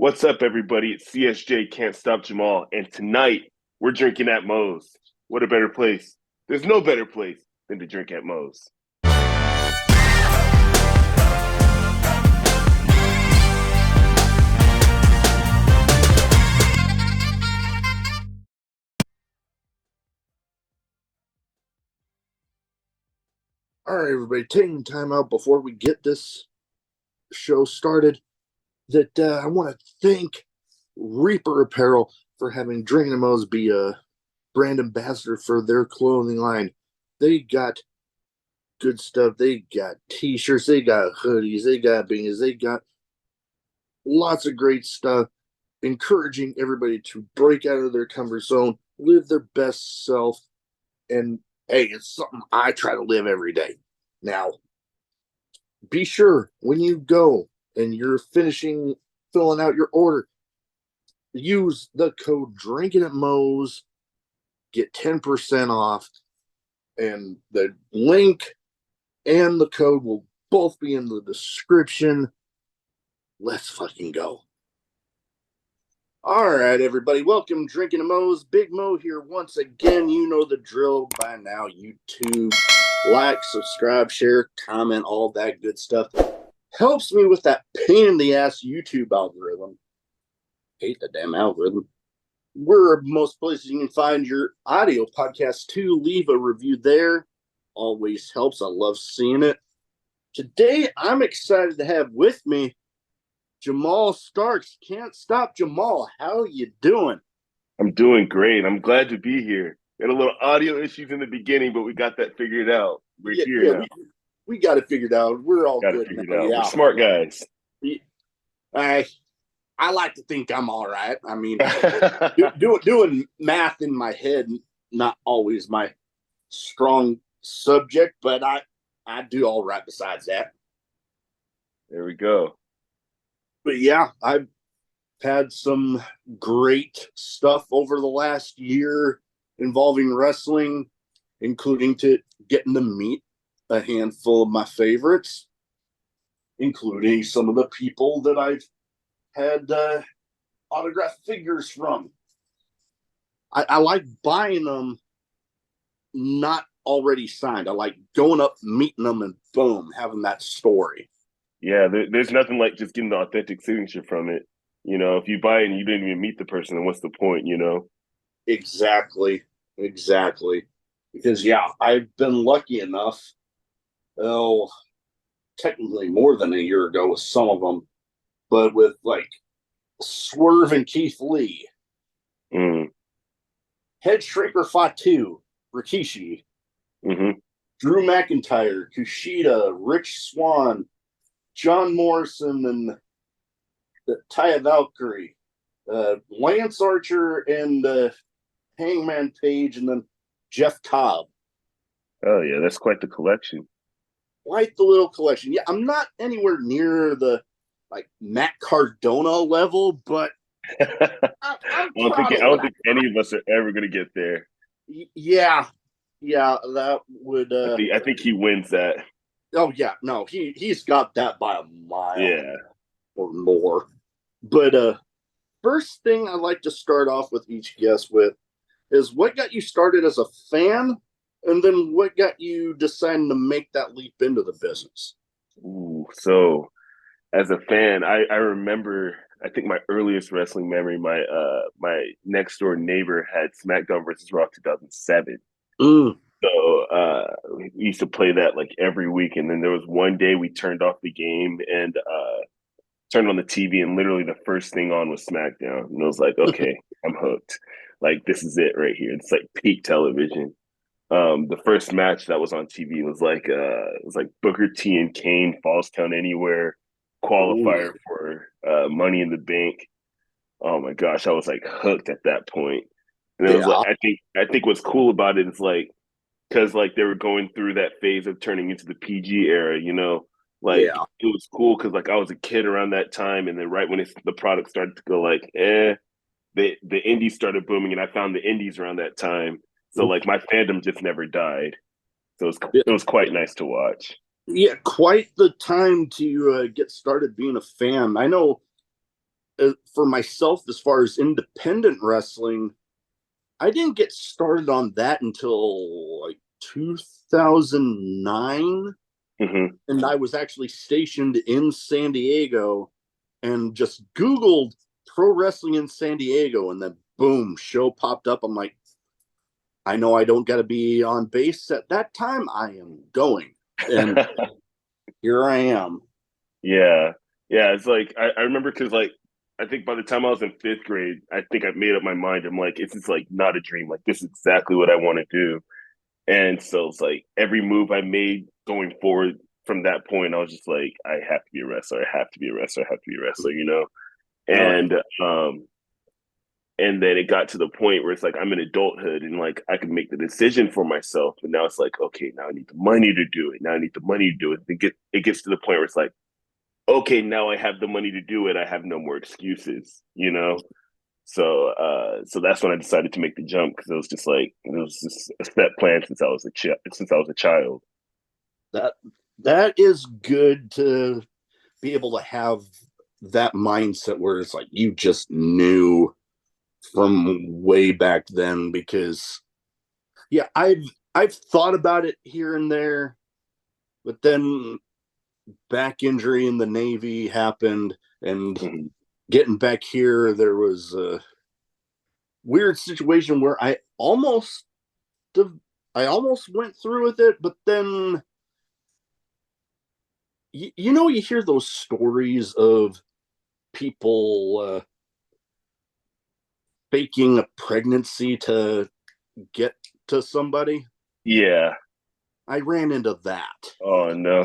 What's up, everybody? It's CSJ, Can't Stop Jamaal, and tonight we're drinking at Moe's. What a better place. There's no better place than to drink at Moe's. All right, everybody, taking time out before we get this show started. I want to thank Reaper Apparel for having Drinkin' Mo's be a brand ambassador for their clothing line. They got good stuff. They got t-shirts, they got hoodies, they got beanies, they got lots of great stuff, encouraging everybody to break out of their comfort zone, live their best self, and hey, it's something I try to live every day. Now, be sure when you go and you're filling out your order, use the code Drinkin' at Moe's, get 10% off, and the link and the code will both be in the description. Let's fucking go. All right, everybody, welcome Drinkin' at Moe's. Big Mo here once again. You know the drill by now. YouTube, like, subscribe, share, comment, all that good stuff. Helps me with that pain in the ass YouTube algorithm. Hate the damn algorithm. We're most places you can find your audio podcast too. Leave a review there. Always helps. I love seeing it. Today, I'm excited to have with me Jamaal Starks. Can't Stop Jamaal. How you doing? I'm doing great. I'm glad to be here. We had a little audio issues in the beginning, but we got that figured out. We're here now. We got it figured out. We're all got good. It figured out. Yeah. We're smart guys. I like to think I'm all right. I mean, doing math in my head, not always my strong subject, but I do all right besides that. There we go. But yeah, I've had some great stuff over the last year involving wrestling, including to getting to meet a handful of my favorites, including some of the people that I've had autographed figures from. I like buying them not already signed. I like going up, meeting them, and boom, having that story. Yeah, there's nothing like just getting the authentic signature from it. You know, if you buy it and you didn't even meet the person, then what's the point, you know? Exactly. Because, yeah, I've been lucky enough, technically more than a year ago with some of them, but with, like, Swerve and Keith Lee, Head Shrinker Fatu, Rikishi, Drew McIntyre, Kushida, Rich Swann, John Morrison, and Taya Valkyrie, Lance Archer, and Hangman Page, and then Jeff Cobb. Oh, yeah, that's quite the collection. Quite the little collection. Yeah, I'm not anywhere near the Matt Cardona level, but I don't think any of us are ever going to get there. Yeah, that would. I think he wins that. Oh yeah, no, he's got that by a mile, yeah, or more. But first thing I like to start off with each guest with is what got you started as a fan, and then what got you deciding to make that leap into the business. Ooh, so as a fan, I remember. I think my earliest wrestling memory, my next door neighbor had SmackDown versus Raw 2007. So we used to play that like every week. And then there was one day we turned off the game and turned on the TV, and literally the first thing on was SmackDown. And I was like, okay, I'm hooked. Like, this is it right here. It's like peak television. The first match that was on TV was like Booker T and Kane Falls Count Anywhere qualifier for Money in the Bank. Oh my gosh, I was like hooked at that point. And it was like, I think what's cool about it is like, because like they were going through that phase of turning into the PG era, you know, like it was cool because like I was a kid around that time, and then right when the product started to go like, the indies started booming, and I found the indies around that time. So like my fandom just never died. So it was quite nice to watch. Yeah, quite the time to get started being a fan. I know for myself, as far as independent wrestling, I didn't get started on that until like 2009. Mm-hmm. And I was actually stationed in San Diego and just Googled pro wrestling in San Diego. And then, boom, show popped up. I'm like, I know I don't got to be on base at that time. I am going. And here I am. Yeah. Yeah. It's like, I remember because, like, I think by the time I was in fifth grade, I think I made up my mind. I'm like, it's just like not a dream. Like, this is exactly what I want to do. And so it's like every move I made going forward from that point, I was just like, I have to be a wrestler. I have to be a wrestler. I have to be a wrestler, you know? Oh, yeah. And, um, and then it got to the point where it's like I'm in adulthood and like I can make the decision for myself. And now it's like, okay, now I need the money to do it. Now I need the money to do it. It gets to the point where it's like, okay, now I have the money to do it. I have no more excuses, you know? So that's when I decided to make the jump because it was just like it was just a set plan since I was a child. That that is good to be able to have that mindset where it's like you just knew from way back then. Because yeah, I've thought about it here and there, but then back injury in the Navy happened, and Mm-hmm. getting back here, there was a weird situation where I almost went through with it, but then you hear those stories of people faking a pregnancy to get to somebody. Yeah. I ran into that. Oh no.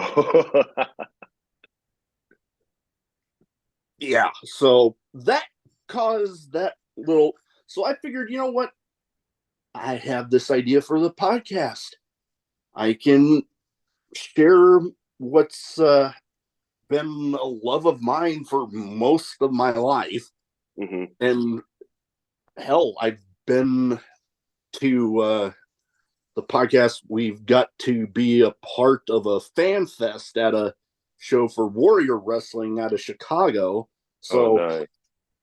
Yeah, so that caused that little. So I figured, you know what? I have this idea for the podcast. I can share what's been a love of mine for most of my life. hmm And hell, I've been to the podcast. We've got to be a part of a fan fest at a show for Warrior Wrestling out of Chicago. Oh So,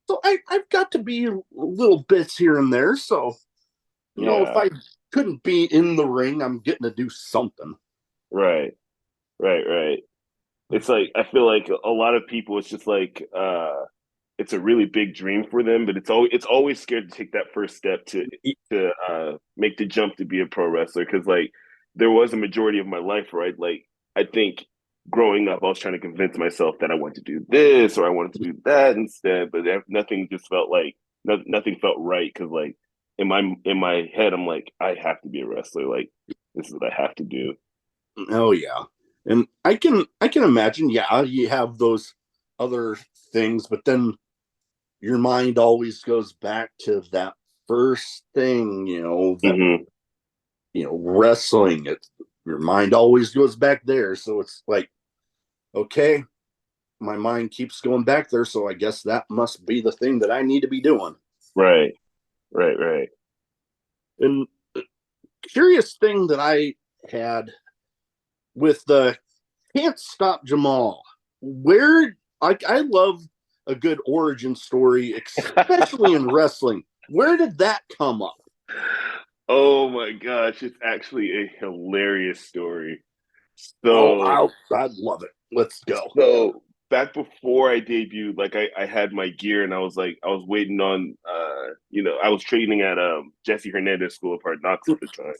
no. I've got to be little bits here and there. So, if Yeah. I couldn't be in the ring, I'm getting to do something. Right. Right. Right. It's like I feel like a lot of people. It's just like it's a really big dream for them, but it's always scared to take that first step to make the jump to be a pro wrestler because like there was a majority of my life, right? Like I think growing up, I was trying to convince myself that I wanted to do this or I wanted to do that instead, but nothing just felt like nothing felt right because like in my head, I'm like I have to be a wrestler. Like this is what I have to do. Oh yeah, and I can imagine. Yeah, you have those other things, but then your mind always goes back to that first thing. That hmm wrestling. Your mind always goes back there. So it's like, okay, my mind keeps going back there. So I guess that must be the thing that I need to be doing. Right. Right. Right. And curious thing that I had with the Can't Stop Jamaal. Where I love a good origin story, especially in wrestling. Where did that come up? Oh my gosh, it's actually a hilarious story. Oh, So, I'd love it. Let's go. so back before I debuted, like I had my gear and I was like I was waiting on I was training at Jesse Hernandez School of Hard Knocks at the time.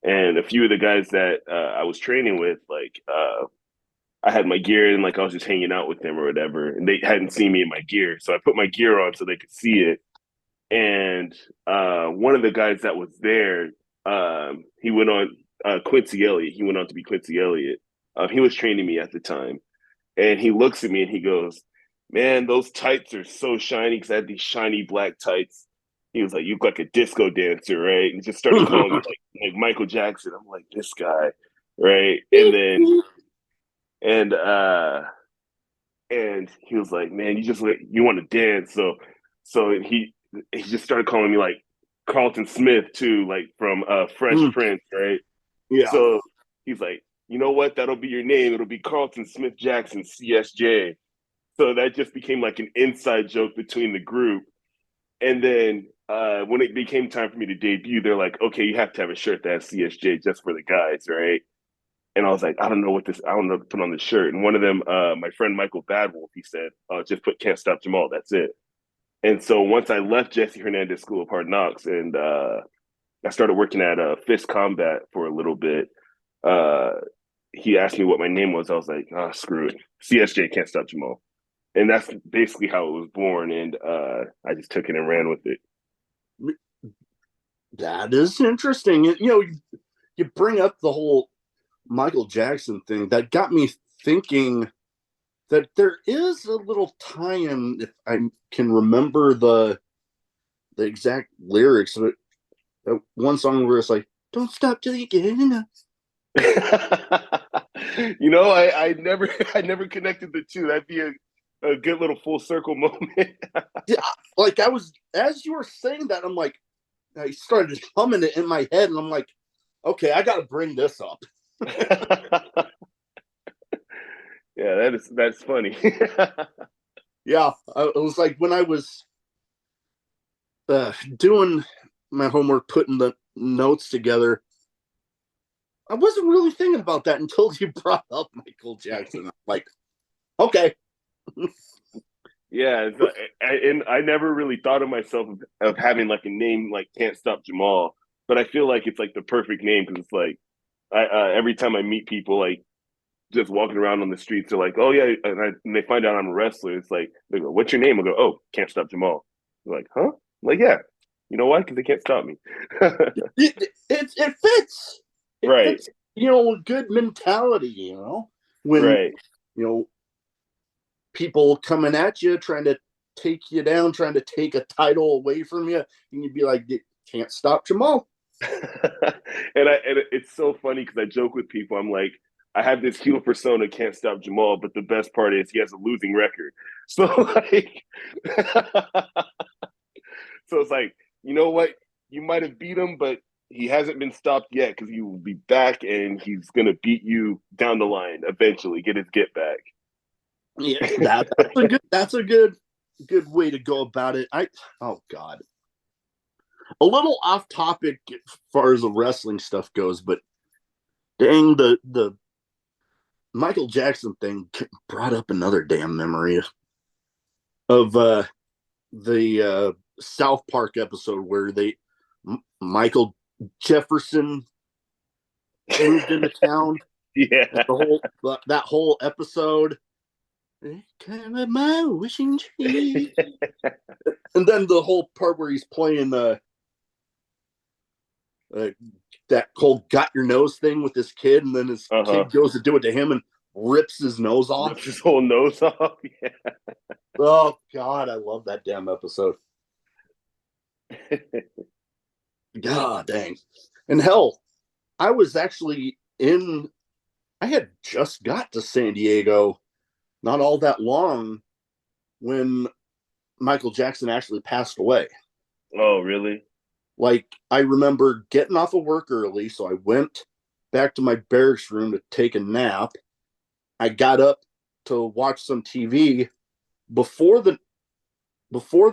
And a few of the guys that I was training with, like I had my gear and like I was just hanging out with them or whatever, and they hadn't seen me in my gear. So I put my gear on so they could see it. And one of the guys that was there, he went on Quincy Elliott. He went on to be Quincy Elliott. He was training me at the time, and he looks at me and he goes, "Man, those tights are so shiny because I had these shiny black tights." He was like, "You look like a disco dancer, right?" And just started calling me like Michael Jackson. I'm like, this guy, right? And and he was like, "Man, you want to dance?" So he just started calling me like Carlton Smith too, like from Fresh Prince, right? Yeah. So he's like, "You know what? That'll be your name. It'll be Carlton Smith Jackson, CSJ." So that just became like an inside joke between the group. And then when it became time for me to debut, they're like, okay, you have to have a shirt that has CSJ just for the guys, right? And I was like, I don't know what to put on the shirt. And one of them, my friend Michael Badwolf, he said, just put Can't Stop Jamaal. That's it. And so once I left Jesse Hernandez School of Hard Knocks and I started working at Fist Combat for a little bit, uh, he asked me what my name was. I was like, oh, screw it. CSJ Can't Stop Jamaal. And that's basically how it was born. And I just took it and ran with it. That is interesting. You bring up the whole Michael Jackson thing. That got me thinking that there is a little tie-in, if I can remember the exact lyrics. One song where it's like, "Don't stop till you get enough." I never connected the two. That'd be a good little full circle moment. Yeah, like I was, as you were saying that, I'm like, I started humming it in my head, and I'm like, okay, I got to bring this up. Yeah, that's funny. Yeah, it was like when I was doing my homework, putting the notes together. I wasn't really thinking about that until you brought up Michael Jackson. I'm like, okay. Yeah, and I never really thought of myself of having like a name like Can't Stop Jamaal, but I feel like it's like the perfect name because it's like every time I meet people like just walking around on the streets, they're like, "Oh yeah," and they find out I'm a wrestler. It's like they go, "What's your name?" I go, "Oh, Can't Stop Jamaal." They're like, "Huh?" I'm like, yeah, you know why? Because they can't stop me. It fits. It Right, fits. Good mentality. When right. people coming at you, trying to take you down, trying to take a title away from you, and you'd be like, "Can't stop Jamaal." And it's so funny because I joke with people. I'm like, I have this heel persona, Can't Stop Jamaal, but the best part is he has a losing record. So like, so it's like, you know what? You might have beat him, but he hasn't been stopped yet because he will be back and he's gonna beat you down the line eventually, get his get back. Yeah, that's a good way to go about it. Oh God, a little off topic as far as the wrestling stuff goes, but dang, the Michael Jackson thing brought up another damn memory of the South Park episode where Michael Jefferson moved into town. Yeah. That whole episode. Come at my wishing tree. And then the whole part where he's playing that whole "got your nose" thing with this kid, and then his Uh-huh. kid goes to do it to him and rips his nose off. Rips his whole nose off. Yeah. Oh God, I love that damn episode. God dang. And hell, I was actually I had just got to San Diego not all that long when Michael Jackson actually passed away. Oh, really? Like, I remember getting off of work early, so I went back to my barracks room to take a nap. I got up to watch some TV. Before the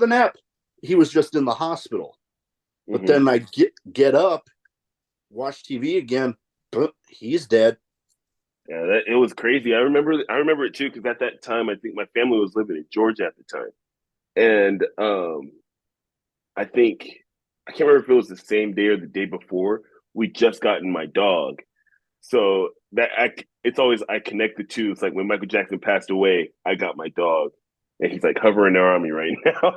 nap, he was just in the hospital. But then I get up, watch TV again. He's dead. Yeah, it was crazy. I remember it too because at that time I think my family was living in Georgia at the time, and I can't remember if it was the same day or the day before. We just gotten my dog, so it's always I connect the two. It's like when Michael Jackson passed away, I got my dog, and he's like hovering around me right now.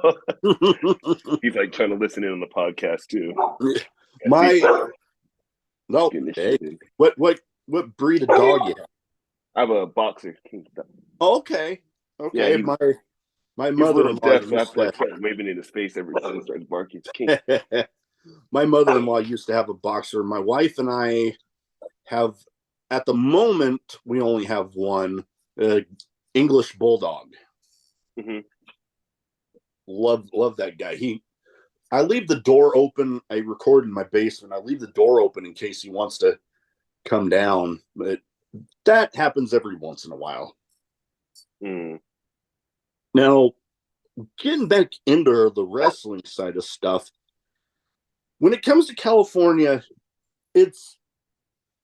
He's like trying to listen in on the podcast too. My no, hey, what breed of dog you have? I have a boxer. Okay, Yeah, okay. My he's a little mother-in-law deaf, so I have used to like start waving in his face every time he starts barking. to. My mother-in-law used to have a boxer. My wife and I have, at the moment, we only have one English bulldog. Mm-hmm. Love that guy. I leave the door open. I record in my basement. I leave the door open in case he wants to come down. But that happens every once in a while. Mm. Now, getting back into the wrestling side of stuff, when it comes to California, it's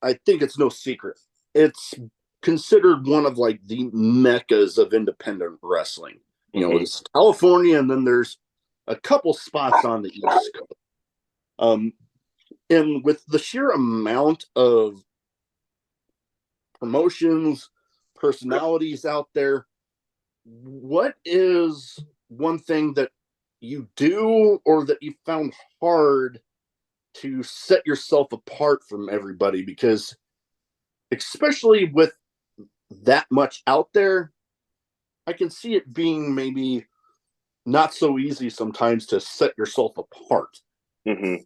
I think it's no secret. It's considered one of like the meccas of independent wrestling. Mm-hmm. It's California, and then there's a couple spots on the East Coast. Um, and with the sheer amount of promotions, personalities out there, what is one thing that you do or that you found hard to set yourself apart from everybody? Because especially with that much out there, I can see it being maybe not so easy sometimes to set yourself apart. Mm-hmm.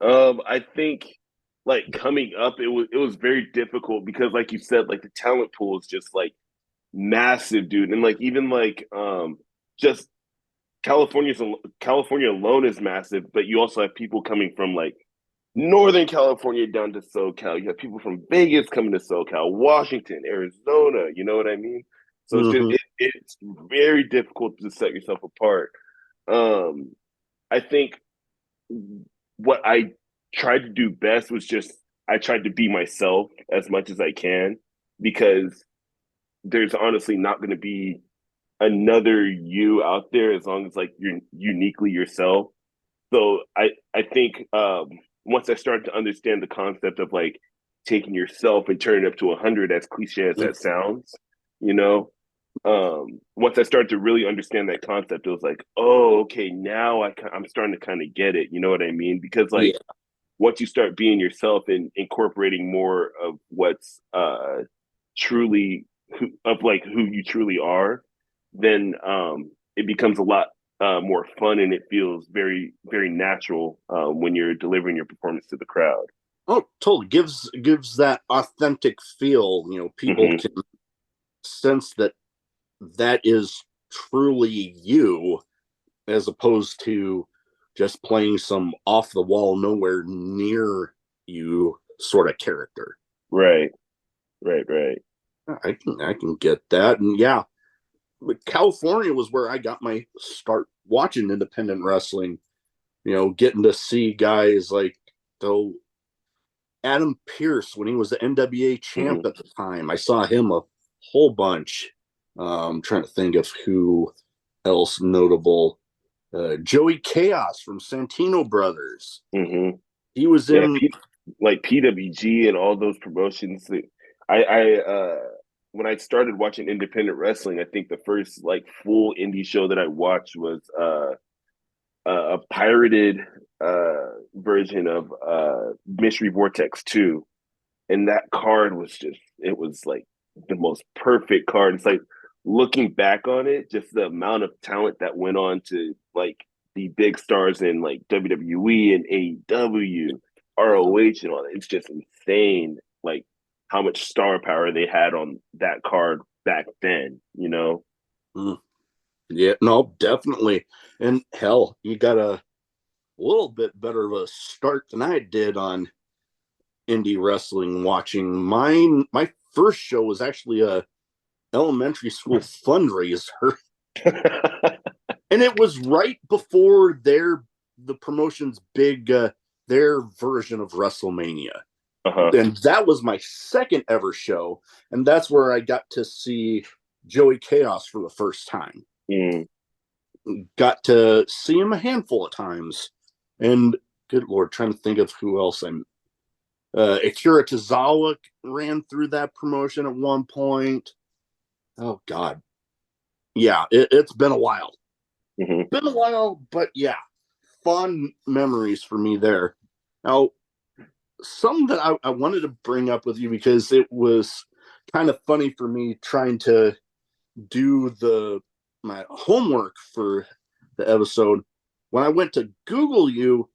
I think like coming up, it was very difficult because, like you said, like the talent pool is just like massive, dude, and like even like just California alone is massive, but you also have people coming from like Northern California down to SoCal. You have people from Vegas coming to SoCal, Washington, Arizona. You know what I mean? So Mm-hmm. it's very difficult to set yourself apart. Um, I think what I tried to do best was just I tried to be myself as much as I can because there's honestly not going to be another you out there as long as like you're uniquely yourself. So I think once I started to understand the concept of like taking yourself and turning it up to 100, as cliche as that sounds, you know, once I started to really understand that concept, it was like, oh, okay, now I'm starting to kind of get it. You know what I mean? Because like Yeah. once you start being yourself and incorporating more of what's truly of like who you truly are, then it becomes a lot more fun and it feels very very natural when you're delivering your performance to the crowd. Oh, totally gives that authentic feel. People Mm-hmm. can sense that that is truly you, as opposed to just playing some off the wall, nowhere near you sort of character. Right, right, right. I can get that, and yeah, but California was where I got my start watching independent wrestling. Getting to see guys like though Adam Pierce when he was the NWA champ Mm-hmm. at the time. I saw him a whole bunch. Trying to think of who else notable. Joey Chaos from Santino Brothers. Mm-hmm. He was Yeah, in. like PWG and all those promotions. I when I started watching independent wrestling, I think the first like full indie show that I watched was a pirated version of Mystery Vortex 2. And that card was just it was like the most perfect card. It's like looking back on it, just the amount of talent that went on to like the big stars in like WWE and AEW, ROH and all that. It's just insane like how much star power they had on that card back then, you know? Mm, yeah, no, definitely. And hell, you got a little bit better of a start than I did on indie wrestling watching. My first show was actually a elementary school fundraiser, and it was right before the promotion's big their version of WrestleMania. Uh-huh. And that was my second ever show, and that's where I got to see Joey Chaos for the first time. Mm. Got to see him a handful of times, and good lord, trying to think of who else I'm. Akira Tozawa ran through that promotion at one point. Oh God, yeah, it's been a while. Mm-hmm. Been a while, but yeah, fond memories for me there. Now, something that I wanted to bring up with you because it was kind of funny for me trying to do my homework for the episode. When I went to Google you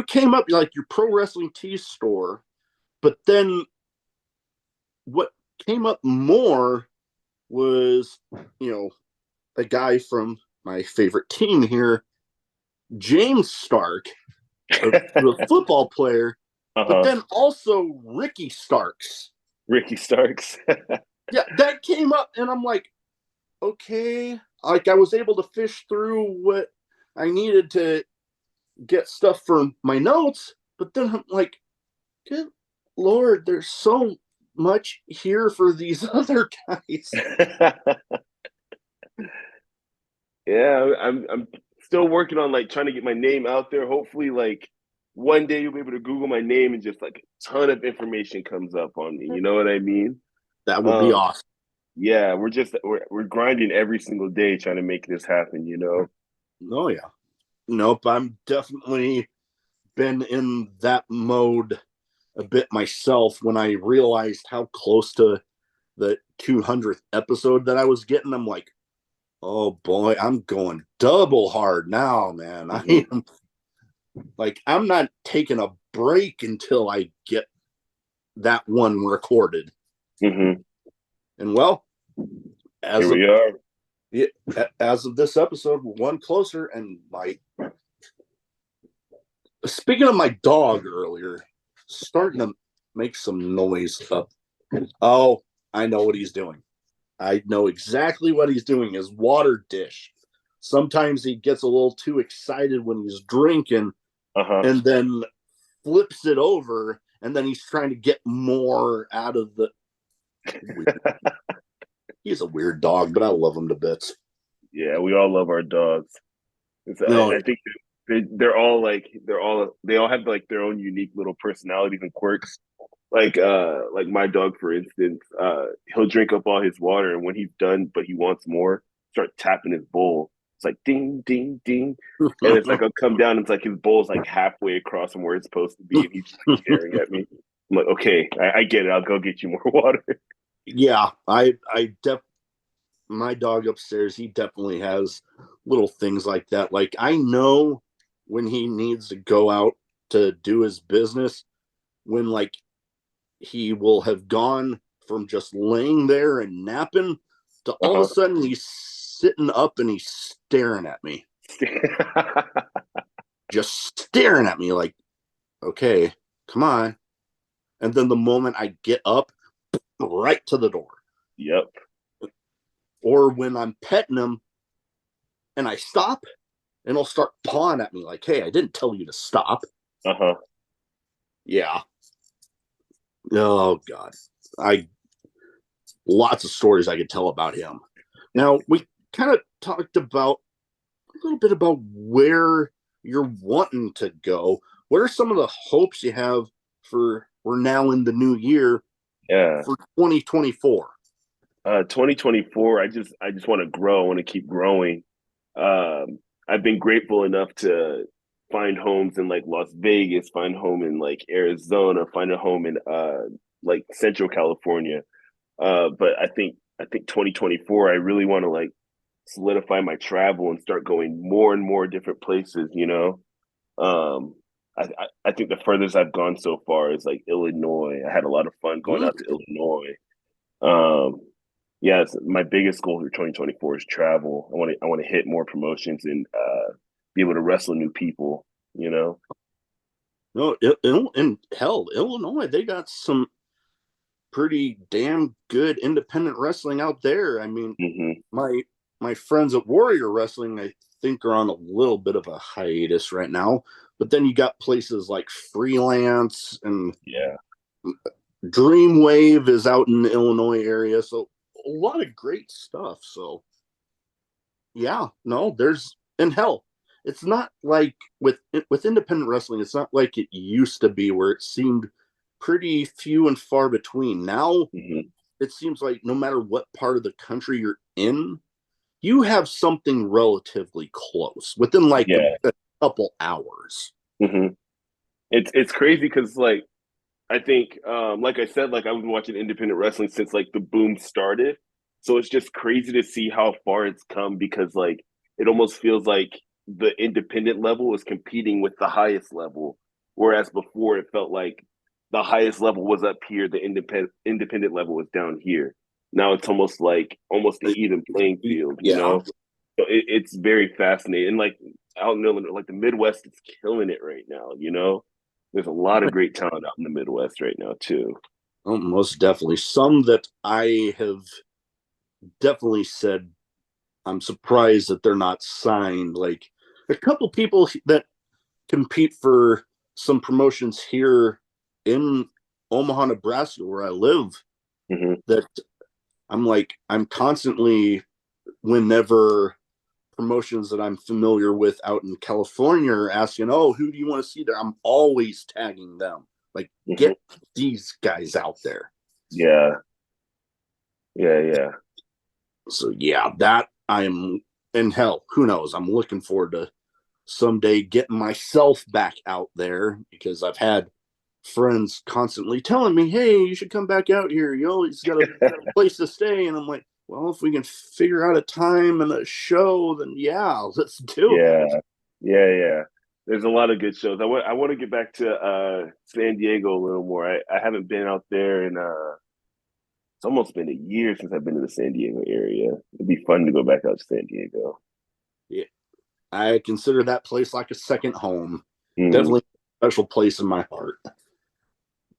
came up like your pro wrestling tee store, but then what came up more was a guy from my favorite team here, James Stark, the football player, but Uh-huh. then also Ricky Starks. Ricky Starks. Yeah, that came up, and I'm like, okay. Like I was able to fish through what I needed to get stuff for my notes, but then I'm like, good Lord, there's so much here for these other guys. Yeah, I'm still working on like trying to get my name out there. Hopefully, like one day you'll be able to Google my name and just like a ton of information comes up on me. You know what I mean? That would be Um, awesome. yeah, we're grinding every single day trying to make this happen. You know? Oh yeah. Nope, I'm definitely been in that mode a bit myself when I realized how close to the 200th episode that I was getting. I'm like, oh boy, I'm going double hard now, man. I Hmm. am like, I'm not taking a break until I get that one recorded. Hmm. And well, Here as of we are. yeah, as of this episode, we're one closer. And my speaking of my dog earlier, starting to make some noise up. Oh, I know what he's doing. I know exactly what he's doing. His water dish. Sometimes he gets a little too excited when he's drinking Uh-huh. and then flips it over, and then he's trying to get more out of the. He's a weird dog, but I love him to bits. Yeah, we all love our dogs. No, I think they're all like they all have like their own unique little personalities and quirks. Like my dog, for instance, he'll drink up all his water, and when he's done, but he wants more, start tapping his bowl. It's like ding, ding, ding, and it's like I'll come down. It's like his bowl's like halfway across from where it's supposed to be, and he's just like staring at me. I'm like, okay, I get it. I'll go get you more water. yeah, my dog upstairs, he definitely has little things like that. Like I know when he needs to go out to do his business, when like he will have gone from just laying there and napping to all of Uh-huh. a sudden he's sitting up and he's staring at me, just staring at me like, okay, come on. And then the moment I get up, right to the door. Yep. Or when I'm petting him and I stop and he'll start pawing at me like, hey, I didn't tell you to stop. Uh-huh. Yeah. Oh God. I lots of stories I could tell about him. Now we kind of talked about a little bit about where you're wanting to go. What are some of the hopes you have for we're now in the new year Yeah. for 2024? 2024, I just want to grow. I want to keep growing. I've been grateful enough to find homes in like Las Vegas, find home in like Arizona, find a home in like Central California. But I think 2024, I really want to like solidify my travel and start going more and more different places, you know. I think the furthest I've gone so far is like Illinois. I had a lot of fun going out to Illinois. Um, yes, my biggest goal for 2024 is travel. I want to hit more promotions and be able to wrestle new people, you know? No, and hell, Illinois, they got some pretty damn good independent wrestling out there. I mean, Hmm. my my friends at Warrior Wrestling, I think, are on a little bit of a hiatus right now. But then you got places like Freelance and Yeah. Dreamwave is out in the Illinois area. So a lot of great stuff. So yeah, no, there's and hell, it's not like with independent wrestling, it's not like it used to be where it seemed pretty few and far between. Now Hmm. it seems like no matter what part of the country you're in, you have something relatively close within like Yeah. a couple hours. Hmm. It's crazy because like I think like I said, like I've been watching independent wrestling since like the boom started. So it's just crazy to see how far it's come because like it almost feels like the independent level is competing with the highest level. Whereas before it felt like the highest level was up here, the independent level was down here. Now it's almost like almost an even playing field, you Yeah. know? So it's very fascinating. And like out in Illinois, like the Midwest is killing it right now, you know? There's a lot of great talent out in the Midwest right now too. Oh, most definitely. Some that I have definitely said I'm surprised that they're not signed. Like a couple people that compete for some promotions here in Omaha, Nebraska, where I live, Mm-hmm. that I'm constantly, whenever promotions that I'm familiar with out in California are asking, oh, who do you want to see there? I'm always tagging them. Like, Mm-hmm. get these guys out there. Yeah. Yeah. Yeah. So yeah, that I'm, and hell, who knows? I'm looking forward to someday getting myself back out there, because I've had friends constantly telling me, hey, you should come back out here. You always got a place to stay. And I'm like, well, if we can figure out a time and a show, then yeah, let's do Yeah. it. Yeah. Yeah. There's a lot of good shows. I want to get back to San Diego a little more. I haven't been out there in it's almost been a year since I've been to the San Diego area. It'd be fun to go back out to San Diego. Yeah, I consider that place like a second home. Mm-hmm. Definitely a special place in my heart.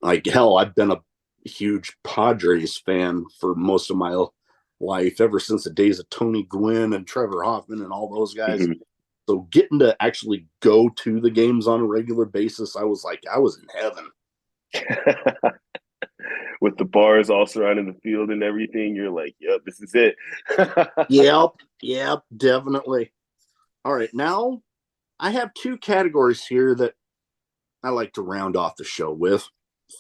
Like hell, I've been a huge Padres fan for most of my life, ever since the days of Tony Gwynn and Trevor Hoffman and all those guys. Mm-hmm. So getting to actually go to the games on a regular basis, I was like, I was in heaven. With the bars all surrounding the field and everything, you're like, yep, this is it. Yep, definitely. All right, now I have two categories here that I like to round off the show with.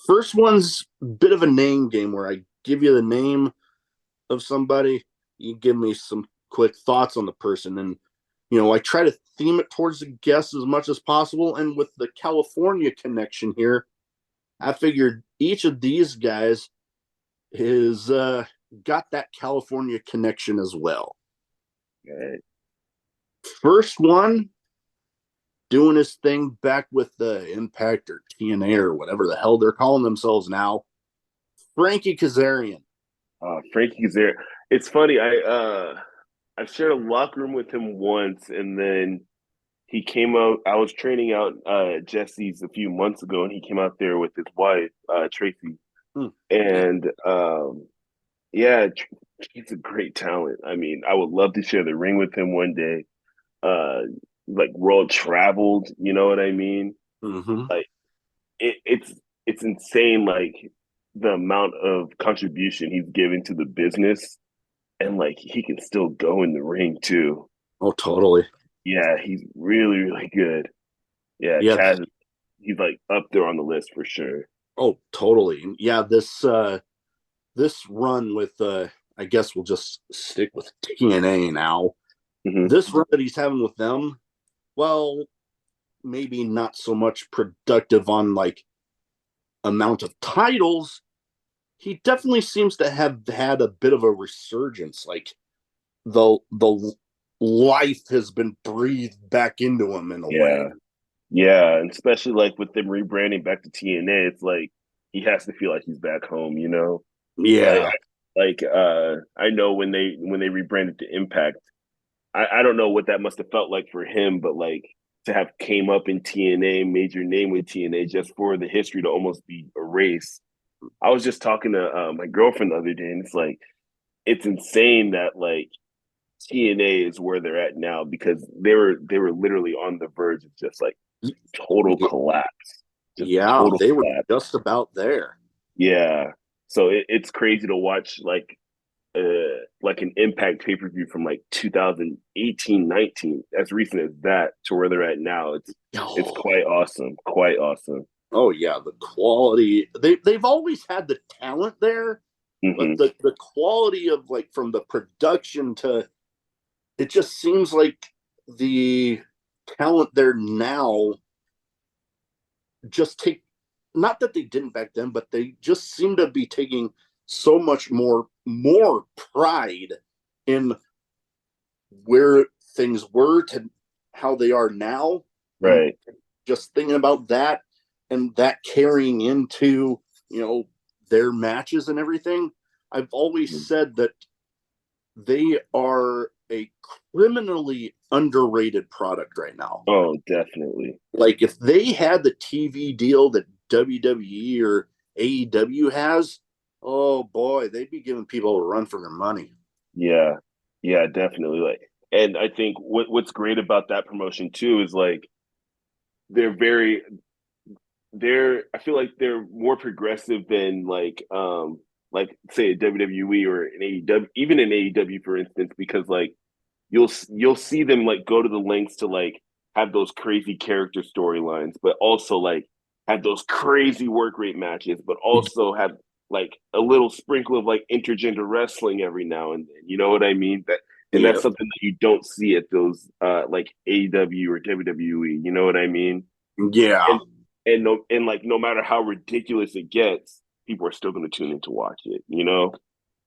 First one's a bit of a name game where I give you the name of somebody, you give me some quick thoughts on the person, and I try to theme it towards the guest as much as possible. And with the California connection here, I figured each of these guys is got that California connection as well. Right. First one, doing his thing back with the Impact or TNA or whatever the hell they're calling themselves now, Frankie Kazarian. Frankie's there. It's funny. I shared a locker room with him once, and then he came out. I was training out Jesse's a few months ago, and he came out there with his wife Tracy, Hmm. and yeah, he's a great talent. I mean, I would love to share the ring with him one day. Uh, like world traveled, you know what I mean? Mm-hmm. Like it's insane, like the amount of contribution he's given to the business, and like he can still go in the ring too. Oh, totally. Yeah, he's really really good. Yeah, Yeah. Kaz, he's like up there on the list for sure. Oh, totally. Yeah, this run with I guess we'll just stick with TNA now. Hmm. This run that he's having with them, well, maybe not so much productive on like amount of titles. He definitely seems to have had a bit of a resurgence. Like the life has been breathed back into him in a way. Yeah, yeah, and especially like with them rebranding back to TNA, it's like he has to feel like he's back home, you know. Like Yeah. I know when they rebranded to Impact, I don't know what that must have felt like for him, but like to have came up in TNA, made your name with TNA, just for the history to almost be erased. I was just talking to my girlfriend the other day, and it's like it's insane that like TNA is where they're at now, because they were literally on the verge of just like total collapse, just Yeah, total they were collapse. just about there. Yeah, so it's crazy to watch like an Impact pay per view from like 2018, 19, as recent as that, to where they're at now. It's Oh, quite awesome, quite awesome. oh yeah, the quality. They've always had the talent there, but Hmm. the quality of like from the production to, it just seems like the talent there now just take, not that they didn't back then, but they just seem to be taking so much more pride in where things were to how they are now. And Right. just thinking about that, and that carrying into, their matches and everything. I've always said that they are a criminally underrated product right now. Oh, definitely. Like if they had the TV deal that WWE or AEW has, oh boy, they'd be giving people a run for their money. Yeah. Yeah, definitely. Like, and I think what's great about that promotion too is like they're very they're I feel like they're more progressive than like say a WWE or an AEW, even an AEW for instance, because like you'll see them like go to the lengths to like have those crazy character storylines, but also like have those crazy work rate matches, but also have like a little sprinkle of like intergender wrestling every now and then. You know what I mean? That and Yeah, that's something that you don't see at those like AEW or WWE. You know what I mean? yeah, And like no matter how ridiculous it gets, people are still going to tune in to watch it. You know?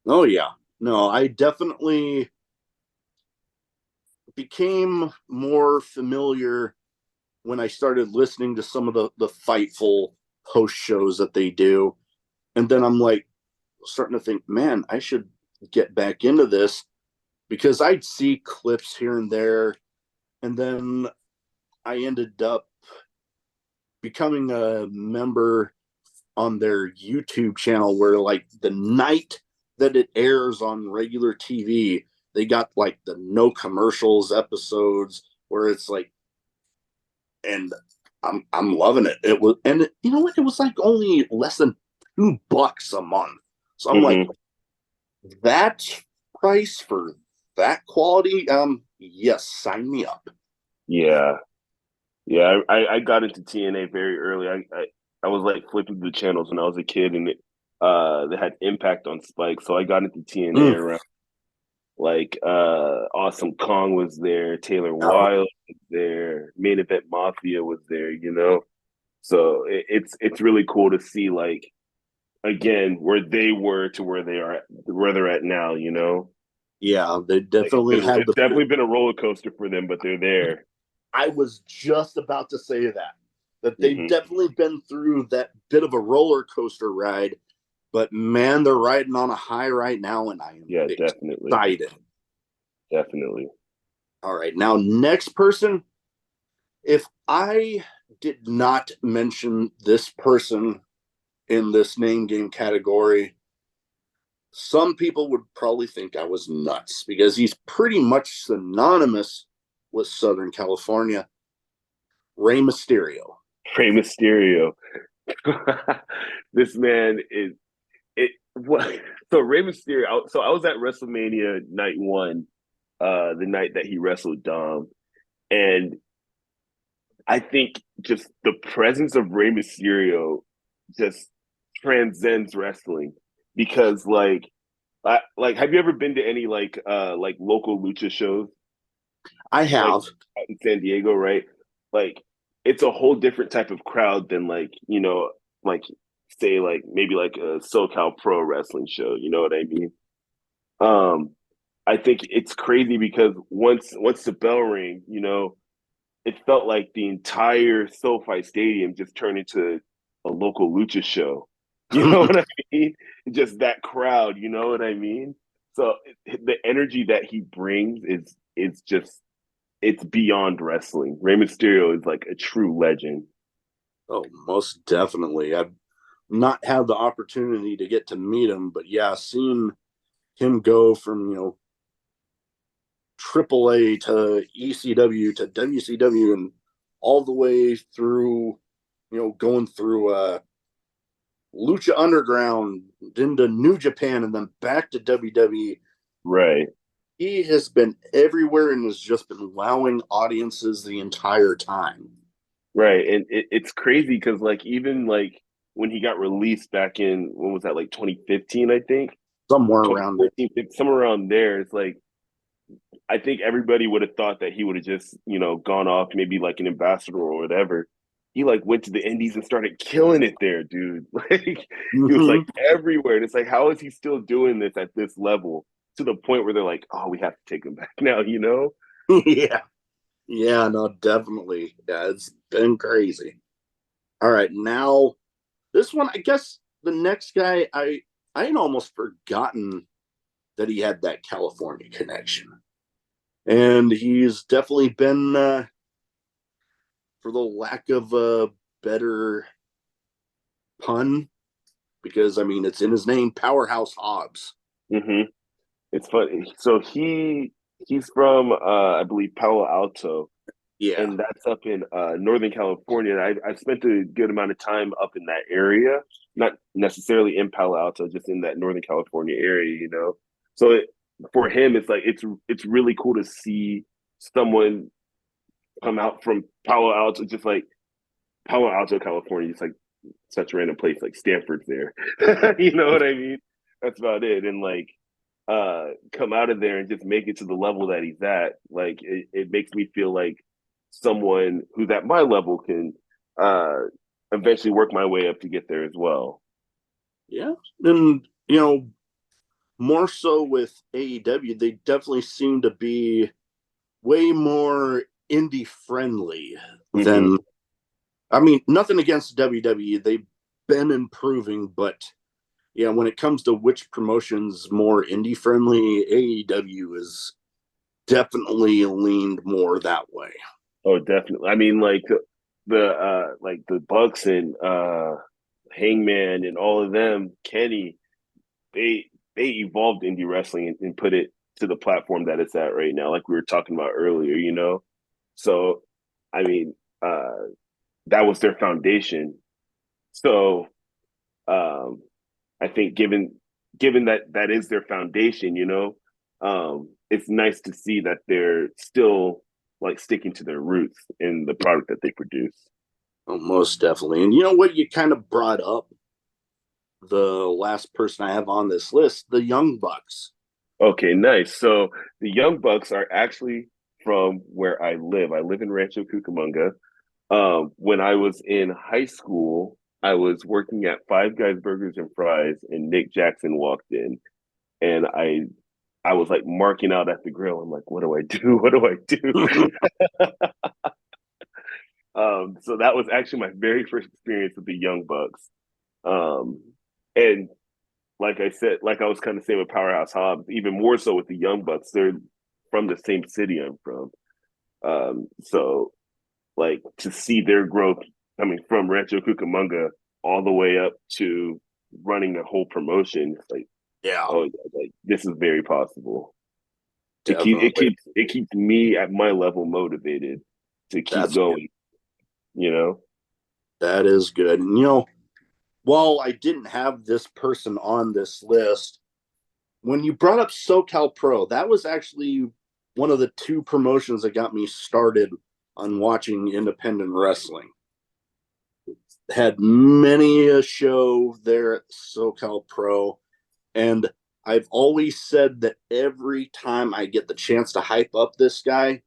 oh yeah. No, I definitely became more familiar when I started listening to some of the Fightful host shows that they do. And then I'm like starting to think, man, I should get back into this because I'd see clips here and there. And then I ended up becoming a member on their YouTube channel where, like, the night that it airs on regular TV, they got like the no commercials episodes where it's like, and I'm loving it. It was, and you know what? It was like only less than $2 a month. So I'm like, Mm-hmm. that price for that quality? Yes, sign me up. Yeah. Yeah, I got into TNA very early. I was like flipping through the channels when I was a kid, and they had Impact on Spike, so I got into TNA Mm. around like Awesome Kong was there, Taylor Oh, Wilde was there, Main Event Mafia was there, you know. So it's really cool to see like again where they were to where they are where they're at now, you know. yeah, they Like definitely had it's the. definitely been a roller coaster for them, but they're there. I was just about to say that they've Hmm. definitely been through that bit of a roller coaster ride, but man, they're riding on a high right now, and I am Yeah, definitely, excited. definitely. All right, now next person. If I did not mention this person in this name game category, some people would probably think I was nuts because he's pretty much synonymous with Southern California. Rey Mysterio. Rey Mysterio. This man is it. What? So Rey Mysterio. So I was at WrestleMania night one, the night that he wrestled Dom, and I think just the presence of Rey Mysterio just transcends wrestling because like have you ever been to any like local lucha shows I like have. out in San Diego, right? Like it's a whole different type of crowd than like, you know, like say like maybe like a SoCal pro wrestling show, you know what I mean? Um I think it's crazy because once the bell rang, you know, it felt like the entire SoFi Stadium just turned into a local lucha show. You know what I mean? Just that crowd, you know what I mean? So the energy that he brings is just it's beyond wrestling. Rey Mysterio is like a true legend. Oh, most definitely. I've not had the opportunity to get to meet him, but yeah, seeing him go from, AAA to ECW to WCW and all the way through, going through Lucha Underground, into New Japan, and then back to WWE. Right. He has been everywhere and has just been wowing audiences the entire time. Right. And it's crazy because like even like when he got released back in when was that like 2015, I think? Somewhere around there. 2014, somewhere around there. It's like I think everybody would have thought that he would have just, you know, gone off maybe like an ambassador or whatever. He like went to the Indies and started killing it there, dude. Like he was like Mm-hmm. everywhere. And it's like, how is he still doing this at this level to the point where they're like, oh, we have to take him back now, you know? Yeah. Yeah, no, definitely. Yeah, it's been crazy. All right, now this one, I guess the next guy, I had almost forgotten that he had that California connection, and he's definitely been, for the lack of a better pun, because I mean it's in his name, Powerhouse Hobbs. Mm-hmm. It's funny. So he's from I believe Palo Alto, Yeah. and that's up in Northern California. And I've spent a good amount of time up in that area, not necessarily in Palo Alto, just in that Northern California area, you know. So for him, it's like it's really cool to see someone come out from Palo Alto, just like Palo Alto, California, just like such a random place, like Stanford's there. You know what I mean? That's about it. And like come out of there and just make it to the level that he's at. Like it makes me feel like someone who's at my level can uh eventually work my way up to get there as well. Yeah. And, more so with AEW, they definitely seem to be way more indie friendly Mm-hmm. than, I mean, nothing against WWE. They've been improving, but yeah, when it comes to which promotion's more indie friendly, AEW is definitely leaned more that way. Oh, definitely. I mean, like the Bucks and Hangman and all of them, Kenny, they they evolved indie wrestling and put it to the platform that it's at right now, like we were talking about earlier, you know. So, I mean, that was their foundation. So, um, I think given that that is their foundation, you know, it's nice to see that they're still like sticking to their roots in the product that they produce. Oh, most definitely. And you know what? You kind of brought up the last person I have on this list, the Young Bucks. Okay, nice. So the Young Bucks are actually from where I live. I live in Rancho Cucamonga. When I was in high school, I was working at Five Guys Burgers and Fries, and Nick Jackson walked in, and I was like marking out at the grill. I'm like, what do I do? What do I do? So that was actually my very first experience with the Young Bucks. Um, and like I said, like I was kind of saying with Powerhouse Hobbs, even more so with the Young Bucks, they're from the same city I'm from. So like to see their growth coming from Rancho Cucamonga all the way up to running the whole promotion, it's like, Yeah, oh, like this is very possible. definitely. It keeps me at my level motivated to keep That's good. going. You know. That is good. And while I didn't have this person on this list, when you brought up SoCal Pro, that was actually one of the two promotions that got me started on watching independent wrestling. Had many a show there at SoCal Pro, and I've always said that every time I get the chance to hype up this guy,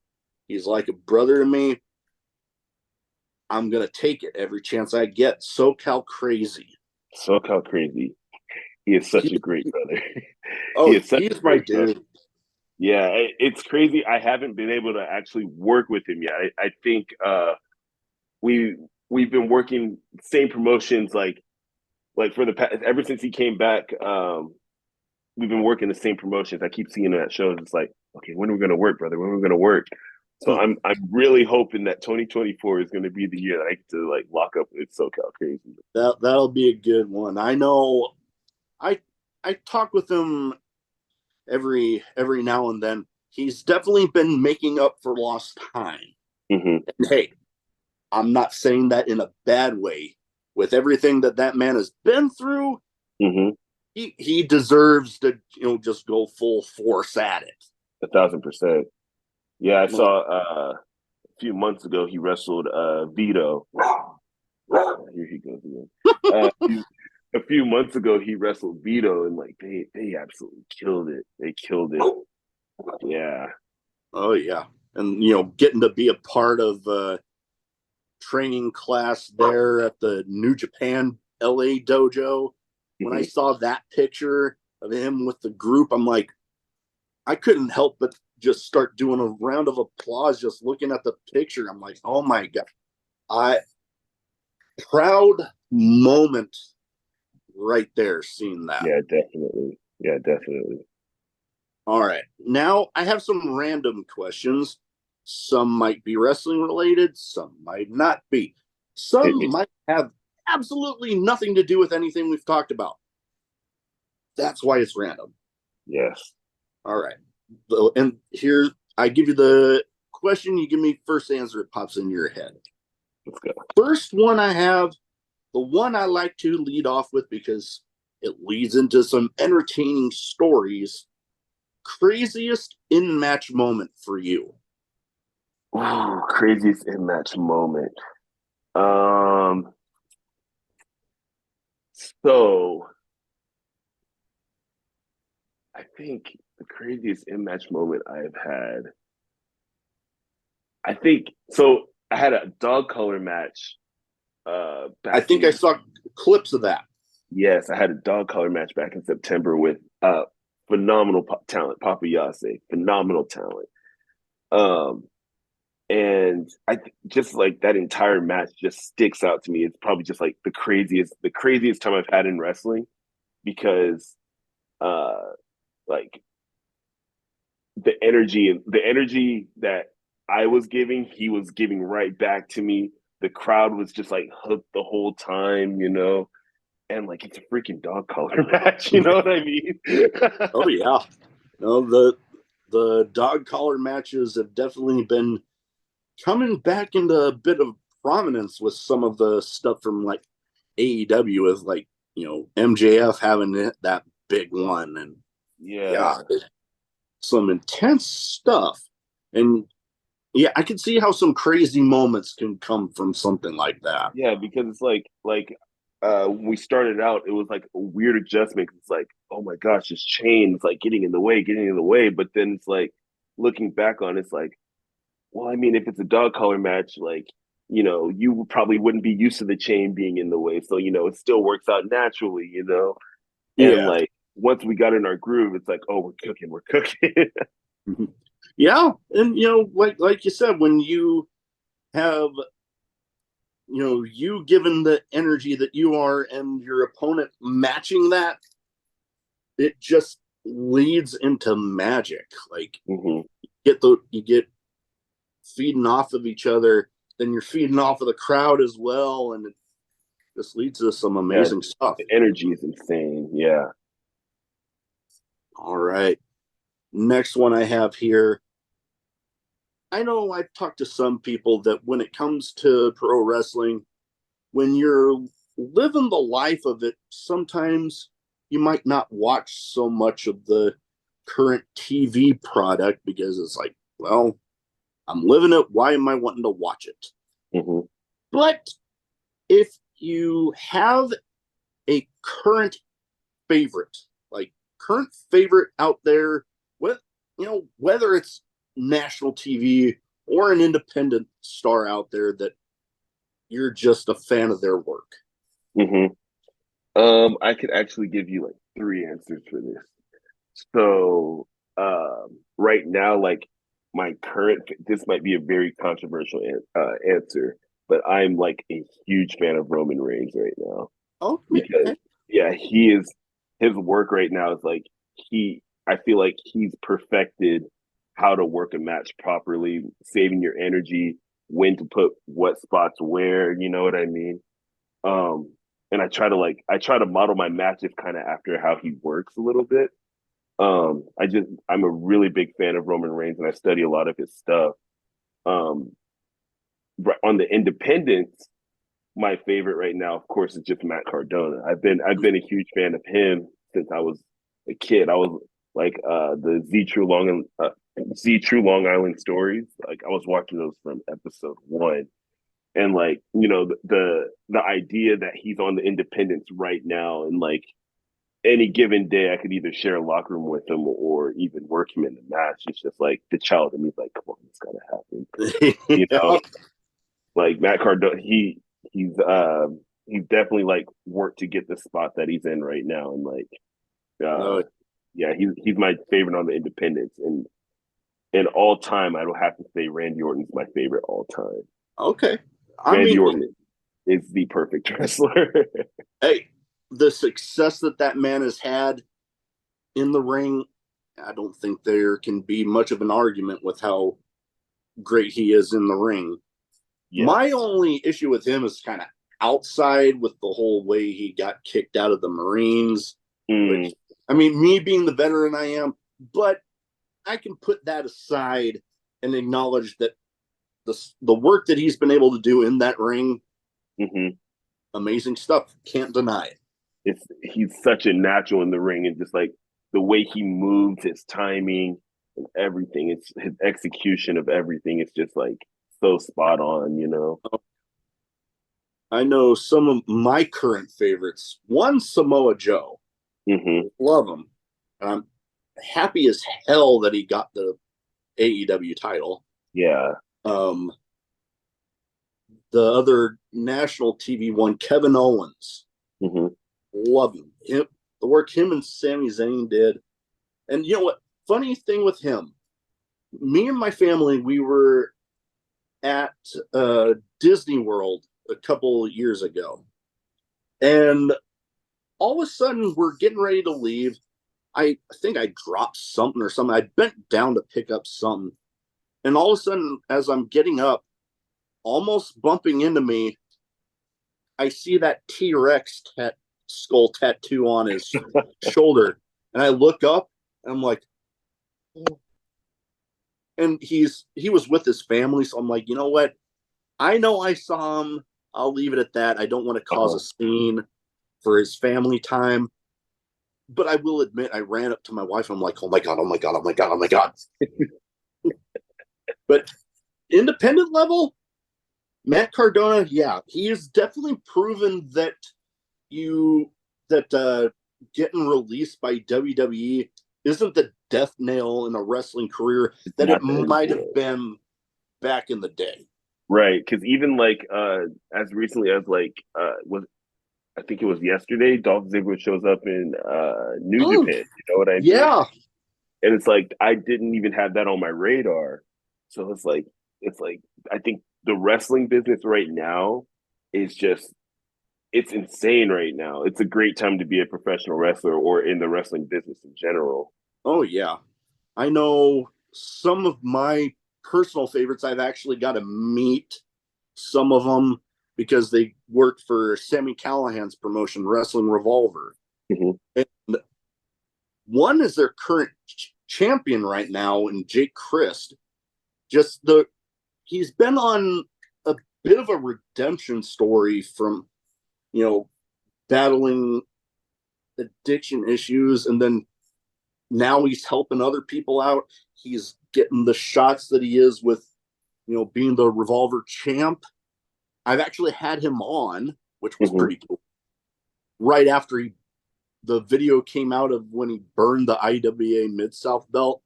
he's like a brother to me. I'm gonna take it every chance I get. SoCal Crazy. SoCal Crazy. He is such He, a great brother. He oh, is such a he's my great brother. dude. Yeah, it's crazy. I haven't been able to actually work with him yet. I think we we've been working same promotions like for the past ever since he came back. We've been working the same promotions. I keep seeing him at shows. It's like, okay, when are we going to work, brother? When are we going to work? So I'm really hoping that 2024 is going to be the year that I get to like lock up with SoCal Crazy. That'll be a good one. I know. I I talk with him every now and then. He's definitely been making up for lost time. Mm-hmm. And hey, I'm not saying that in a bad way. With everything that man has been through, Mm-hmm. he deserves to just go full force at it. 1,000%. Yeah, I saw a few months ago he wrestled Vito. Here he goes again. A few months ago he wrestled Vito, and like they absolutely killed it. They killed it. Yeah. Oh yeah, and getting to be a part of training class there at the New Japan LA dojo. When I Mm-hmm. saw that picture of him with the group, I'm like, I couldn't help but just start doing a round of applause just looking at the picture. I'm like, oh my god, I proud moment right there seeing that. Yeah, definitely. Yeah, definitely. All right, now I have some random questions. Some might be wrestling related, some might not be. Hit Some me. might have absolutely nothing to do with anything we've talked about. That's why it's random. Yes. All right. And here I give you the question. You give me first answer. It pops in your head. Let's go. First one I have, the one I like to lead off with because it leads into some entertaining stories. Craziest in match moment for you? Ooh, craziest in match moment. Um, so I think the craziest in match moment I've had. I think so. I had a dog color match I back think I in saw clips of that. yes, I had a dog color match back in September with phenomenal talent, Papa Yase, phenomenal talent. Um, and just like that entire match just sticks out to me. It's probably just like the craziest time I've had in wrestling because uh like the energy that I was giving, he was giving right back to me. The crowd was just like hooked the whole time, and like it's a freaking dog collar match, you know what I mean? Oh yeah. No, the dog collar matches have definitely been coming back into a bit of prominence with some of the stuff from like AEW with like, MJF having that big one and yeah, Yeah. some intense stuff. And yeah, I can see how some crazy moments can come from something like that. Yeah, because it's like when we started out, it was like a weird adjustment. It's like, oh my gosh, this chain is like getting in the way. But then it's like looking back on it's like, well, I mean, if it's a dog collar match, like, you probably wouldn't be used to the chain being in the way. So, it still works out naturally. And Yeah. like once we got in our groove, it's like, oh, we're cooking. Yeah. And like you said, when you have you given the energy that you are and your opponent matching that, it just leads into magic. Like Mm-hmm. you get feeding off of each other, then you're feeding off of the crowd as well, and it just leads to some Yeah, amazing stuff. the energy is insane. Yeah. All right. Next one I have here. I know I've talked to some people that when it comes to pro wrestling, when you're living the life of it, sometimes you might not watch so much of the current TV product because it's like, well, I'm living it. Why am I wanting to watch it? Mm-hmm. But if you have a current favorite, like current favorite out there, with whether it's national TV or an independent star out there that you're just a fan of their work. Mm-hmm. I could actually give you like three answers for this. So, right now, like my current, this might be a very controversial answer, but I'm like a huge fan of Roman Reigns right now Oh, because, yeah, his work right now is like I feel like he's perfected how to work a match properly, saving your energy, when to put what spots where, you know what I mean? Um, and I try to model my matches kind of after how he works a little bit. I'm a really big fan of Roman Reigns and I study a lot of his stuff. Um, on the independents, my favorite right now, of course, is just Matt Cardona. I've been a huge fan of him since I was a kid. I was like the Z True Long Island stories. Like I was watching those from episode one, and like the idea that he's on the independents right now, and like any given day, I could either share a locker room with him or even work him in the match. It's just like the child in me, like, come on, it's gotta happen. You know, yeah. like Matt Cardona, he's definitely like worked to get the spot that he's in right now, and like, uh, No, yeah, he's my favorite on the independents, and in all time, I don't have to say Randy Orton's my favorite all time. okay. I Randy mean, Orton is the perfect wrestler. hey, the success that man has had in the ring, I don't think there can be much of an argument with how great he is in the ring. Yes. My only issue with him is kind of outside with the whole way he got kicked out of the Marines, Mm, which, I mean, me being the veteran I am, but I can put that aside and acknowledge that the work that he's been able to do in that ring, amazing stuff. Can't deny it. He's such a natural in the ring, and just like the way he moves, his timing and everything. It's his execution of everything. It's just like so spot on, you know. I know some of my current favorites. One, Samoa Joe. Love him. And I'm happy as hell that he got the AEW title. Yeah. The other national TV one, Kevin Owens. Love him. The work him and Sami Zayn did. And you know what? Funny thing with him, me and my family, we were at Disney World a couple of years ago. And all of a sudden, we're getting ready to leave. I think I dropped something or something. I bent down to pick up something. And all of a sudden, as I'm getting up, almost bumping into me, I see that T-Rex skull tattoo on his shoulder. And I look up, and I'm like, oh. And he was with his family, so I'm like, you know what? I know I saw him. I'll leave it at that. I don't want to cause a scene for his family time. But I will admit, I ran up to my wife, and I'm like, oh my God, oh my God, oh my God, oh my God. But independent level, Matt Cardona, yeah, he has definitely proven that getting released by WWE isn't the death nail in a wrestling career that it might have been back in the day. Right, because even like as recently as like I think it was yesterday, Dolph Ziggler shows up in New Japan. You know what I mean? Yeah. And it's like I didn't even have that on my radar. So it's like I think the wrestling business right now is just it's insane right now. It's a great time to be a professional wrestler or in the wrestling business in general. Oh yeah. I know some of my personal favorites. I've actually got to meet some of them because they worked for Sami Callihan's promotion, Wrestling Revolver. And one is their current champion right now, and Jake Christ. He's been on a bit of a redemption story from, battling addiction issues, and then now he's helping other people out. He's getting the shots that he is with, being the Revolver champ. I've actually had him on, which was pretty cool. Right after the video came out of when he burned the IWA Mid-South belt.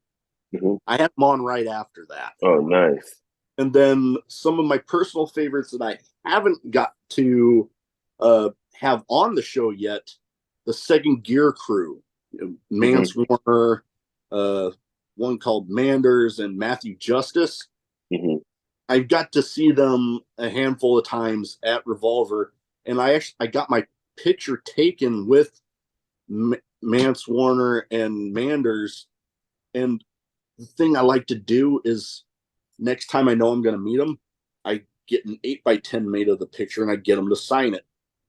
I had him on right after that. Oh, nice. And then some of my personal favorites that I haven't got to have on the show yet, the Second Gear crew, Mance Warner, one called Manders, and Matthew Justice. I've got to see them a handful of times at Revolver, and I got my picture taken with Mance Warner and Manders. And the thing I like to do is next time I know I'm going to meet them, I get an 8x10 made of the picture and I get them to sign it.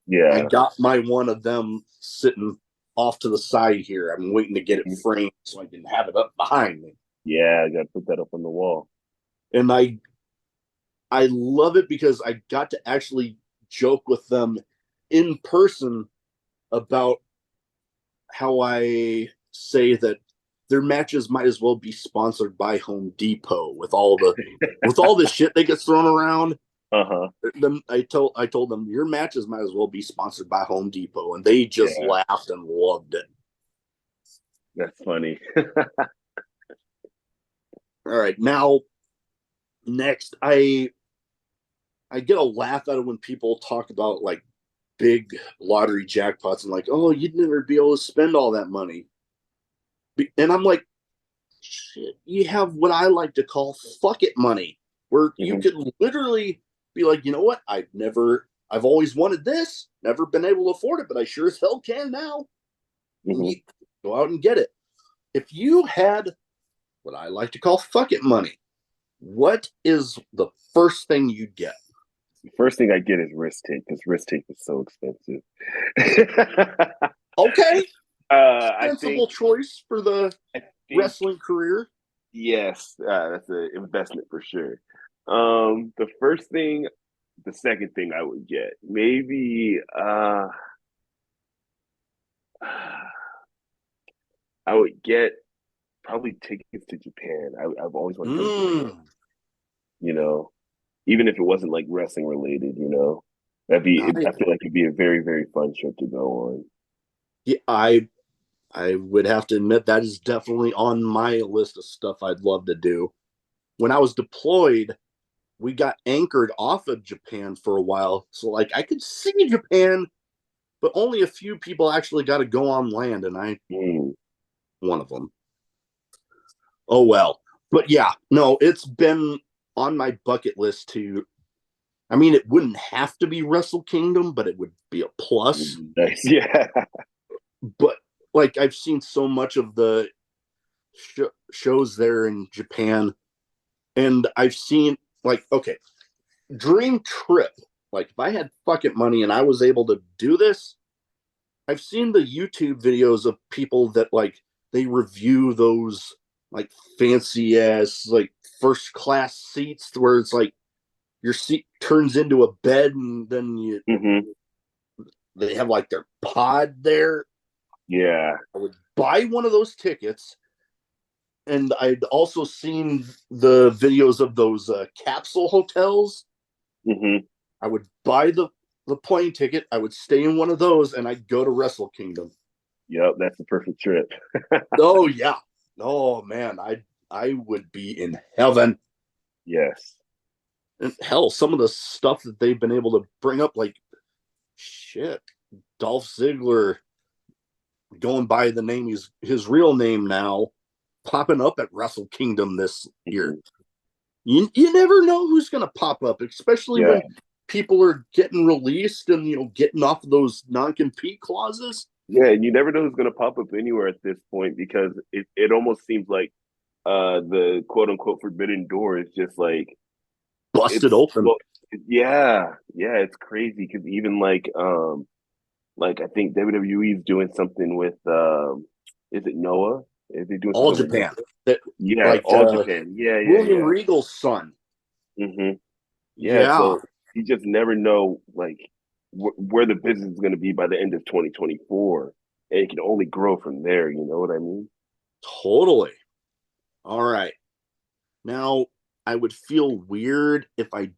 Yeah. I got my one of them sitting off to the side here. I'm waiting to get it framed so I can have it up behind me. Yeah, I got to put that up on the wall. And I love it because I got to actually joke with them in person about how I say that their matches might as well be sponsored by Home Depot with all the shit that gets thrown around. I told them your matches might as well be sponsored by Home Depot, and they just laughed and loved it. That's funny. All right, now next I get a laugh out of when people talk about like big lottery jackpots and like, oh, you'd never be able to spend all that money. And I'm like, shit, you have what I like to call fuck it money, where you could literally be like, you know what? I've always wanted this, never been able to afford it, but I sure as hell can now. Go out and get it. If you had what I like to call fuck it money, what is the first thing you'd get? The first thing I get is wrist tape because wrist tape is so expensive. Okay. I think choice for the wrestling career. Yes, that's an investment for sure. The first thing, the second thing I would get, maybe I would get probably tickets to Japan. I've always wanted to go to Japan, Mm, you know, even if it wasn't like wrestling related, that'd be, I I feel like it'd be a very, very fun trip to go on. yeah, I would have to admit that is definitely on my list of stuff I'd love to do. When I was deployed, we got anchored off of Japan for a while, so like I could see Japan, but only a few people actually got to go on land, and I Mm, one of them. Oh well, but yeah, no, it's been on my bucket list to. I mean, it wouldn't have to be Wrestle Kingdom, but it would be a plus. nice. Yeah. But like I've seen so much of the shows there in Japan, and I've seen like okay, dream trip. Like if I had fucking money and I was able to do this, I've seen the YouTube videos of people that like they review those like fancy ass like first class seats where it's like your seat turns into a bed and then Hmm. they have like their pod there. Yeah. I would buy one of those tickets, and I'd also seen the videos of those capsule hotels. Hmm. I would buy the plane ticket. I would stay in one of those, and I'd go to Wrestle Kingdom. Yep. That's the perfect trip. Oh yeah. Oh man, I would be in heaven. Yes. And hell, some of the stuff that they've been able to bring up, like shit, Dolph Ziggler going by the name his real name now, popping up at Wrestle Kingdom this year. Hmm. You never know who's gonna pop up, especially Yeah. when people are getting released and getting off of those non-compete clauses. Yeah. And you never know who's going to pop up anywhere at this point because it almost seems like the quote unquote forbidden door is just like Busted it's open. well, yeah, yeah, it's crazy because even like I think WWE is doing something with is it Noah? Is he doing All something with Noah? Japan. That Yeah, like all Japan. Yeah, yeah, William yeah. Regal's son. Hmm. Yeah, Yeah, so you just never know like where the business is going to be by the end of 2024, and it can only grow from there. You know what I mean? totally. All right. Now, I would feel weird if I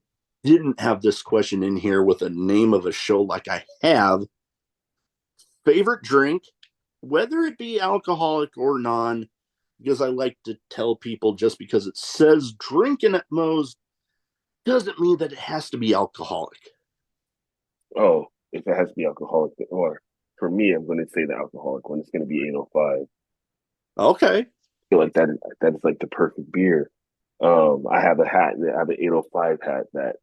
didn't have this question in here with a name of a show like I have. Favorite drink, whether it be alcoholic or non, because I like to tell people just because it says drinking at Moe's doesn't mean that it has to be alcoholic. Oh, if it has to be alcoholic, or for me, I'm going to say the alcoholic one. It's going to be 805. Okay. Feel like that is like the perfect beer. I have a hat. I have an 805 hat that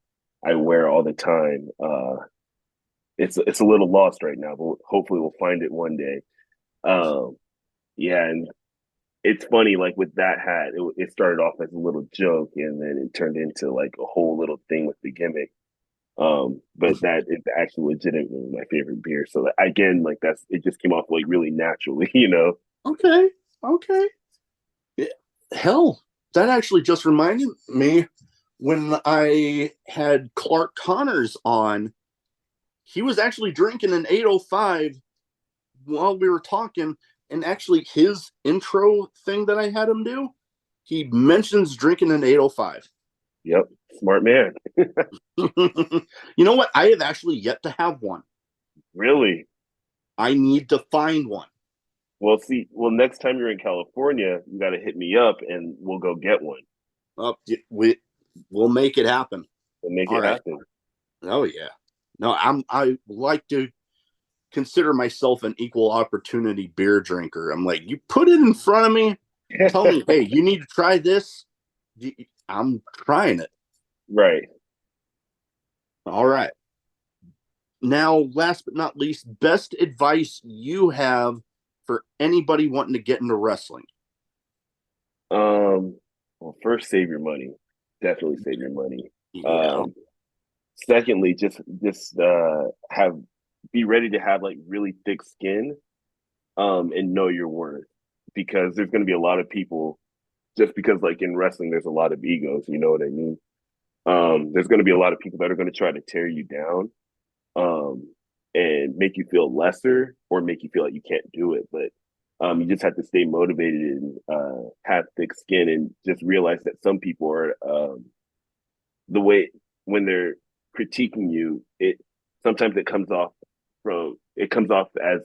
I wear all the time. It's a little lost right now, but hopefully we'll find it one day. Um, yeah, and it's funny. Like with that hat, it started off as a little joke, and then it turned into like a whole little thing with the gimmick. But that is actually legitimately my favorite beer. So again, like that's it just came off like really naturally, you know. Okay. Okay. Yeah. Hell, that actually just reminded me when I had Clark Connors on, he was actually drinking an 805 while we were talking. And actually, his intro thing that I had him do, he mentions drinking an 805. Yep, smart man. You know what? I have actually yet to have one. Really? I need to find one. Well, see, next time you're in California, you got to hit me up and we'll go get one We'll make it happen. and make All it right. happen. Oh yeah. No, I like to consider myself an equal opportunity beer drinker. I'm like, you put it in front of me, tell me, hey, you need to try this. I'm trying it. Right. All right. Now, last but not least, best advice you have for anybody wanting to get into wrestling. Well, first, save your money. Definitely save your money. Yeah. Um, Secondly, just have be ready to have like really thick skin, and know your worth because there's going to be a lot of people just because like in wrestling, there's a lot of egos. You know what I mean? There's going to be a lot of people that are going to try to tear you down, um, and make you feel lesser or make you feel like you can't do it. But you just have to stay motivated and have thick skin and just realize that some people are the way when they're critiquing you, it sometimes it comes off as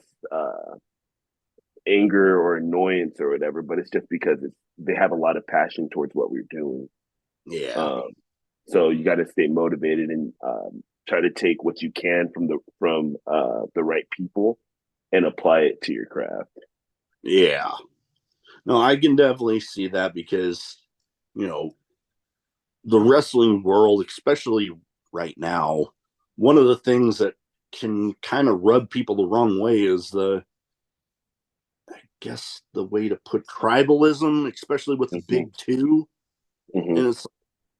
anger or annoyance or whatever, but it's just because they have a lot of passion towards what we're doing. Yeah. So you got to stay motivated and try to take what you can from the right people and apply it to your craft. Yeah. No, I can definitely see that because, you know, the wrestling world, especially right now, one of the things that can kind of rub people the wrong way is I guess the way to put tribalism, especially with the Mm-hmm. big two. Mm-hmm. And it's,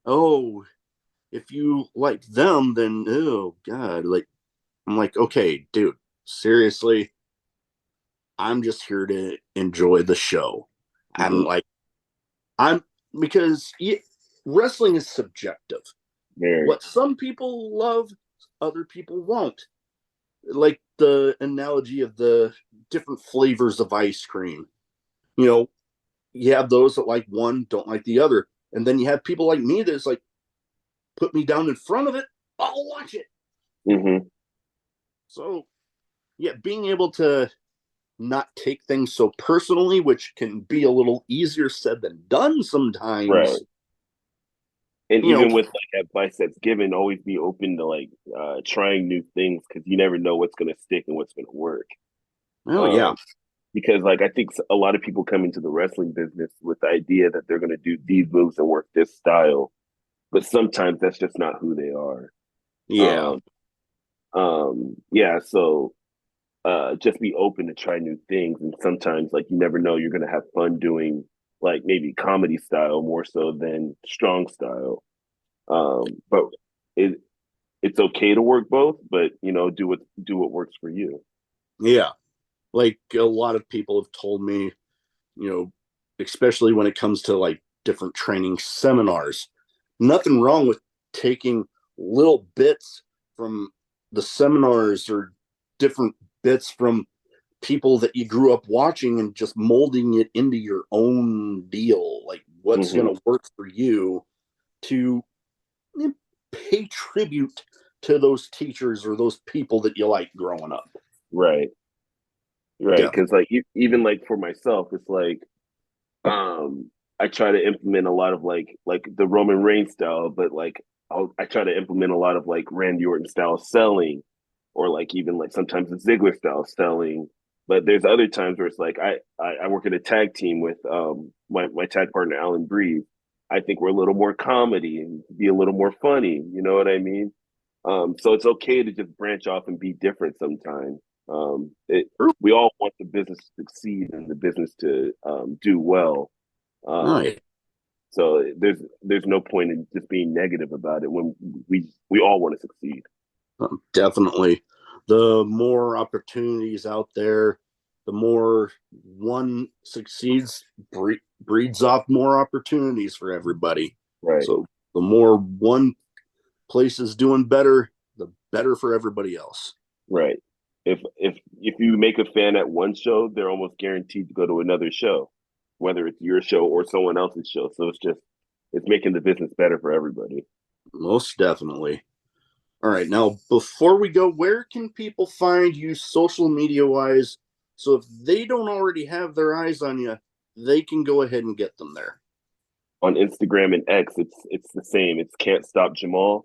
oh, if you like them, then, oh, God. Like, I'm like, okay, dude, seriously, I'm just here to enjoy the show. I'm Mm-hmm. like, I'm because wrestling is subjective. Very. What some people love, other people won't. Like the analogy of the different flavors of ice cream. You know, you have those that like one, don't like the other. And then you have people like me that's like, put me down in front of it, I'll watch it. Mm-hmm. So, yeah, being able to not take things so personally, which can be a little easier said than done Right. sometimes. And You know, even with like advice that's given, always be open to like trying new things because you never know what's going to stick and what's going to work. oh yeah, Um, because like I think a lot of people come into the wrestling business with the idea that they're going to do these moves and work this style, but sometimes that's just not who they are. yeah, Um, yeah, so just be open to try new things, and sometimes like you never know, you're going to have fun doing like maybe comedy style more so than strong style. But it it's okay to work both, but you know, do what works for you. yeah. Like a lot of people have told me, you know, especially when it comes to like different training seminars, nothing wrong with taking little bits from the seminars or different bits from people that you grew up watching and just molding it into your own deal, like what's going Mm-hmm. to work for you to pay tribute to those teachers or those people that you like growing up. Right, right. Definitely. Because like even like for myself, it's like um I try to implement a lot of like the Roman Reigns style, but like I try to implement a lot of like Randy Orton style selling, or like even like sometimes the Ziggler style selling. But there's other times where it's like I work in a tag team with my tag partner Alan Breeze. I think we're a little more comedy and be a little more funny. You know what I mean? So it's okay to just branch off and be different sometimes. We all want the business to succeed and the business to do well. Um, Right. so there's no point in just being negative about it when we all want to succeed. Definitely. The more opportunities out there, the more one succeeds, breeds off more opportunities for everybody. Right, So the more one place is doing better, the better for everybody else. right. If you make a fan at one show, they're almost guaranteed to go to another show, whether it's your show or someone else's show. So it's making the business better for everybody. Most definitely. All right. Now, before we go, where can people find you social media wise? So if they don't already have their eyes on you, they can go ahead and get them there. On Instagram and X, it's the same. It's Can't Stop Jamaal.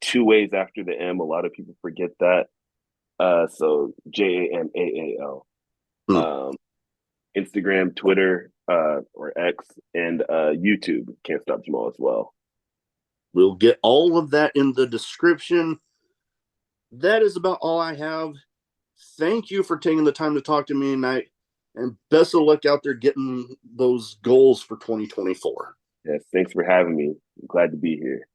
Two ways after the M. A lot of people forget that. So Jamaal. Hmm. Um, Instagram, Twitter, or X, and YouTube. Can't Stop Jamaal as well. We'll get all of that in the description. That is about all I have. Thank you for taking the time to talk to me tonight, and best of luck out there getting those goals for 2024. Yes, thanks for having me. I'm glad to be here.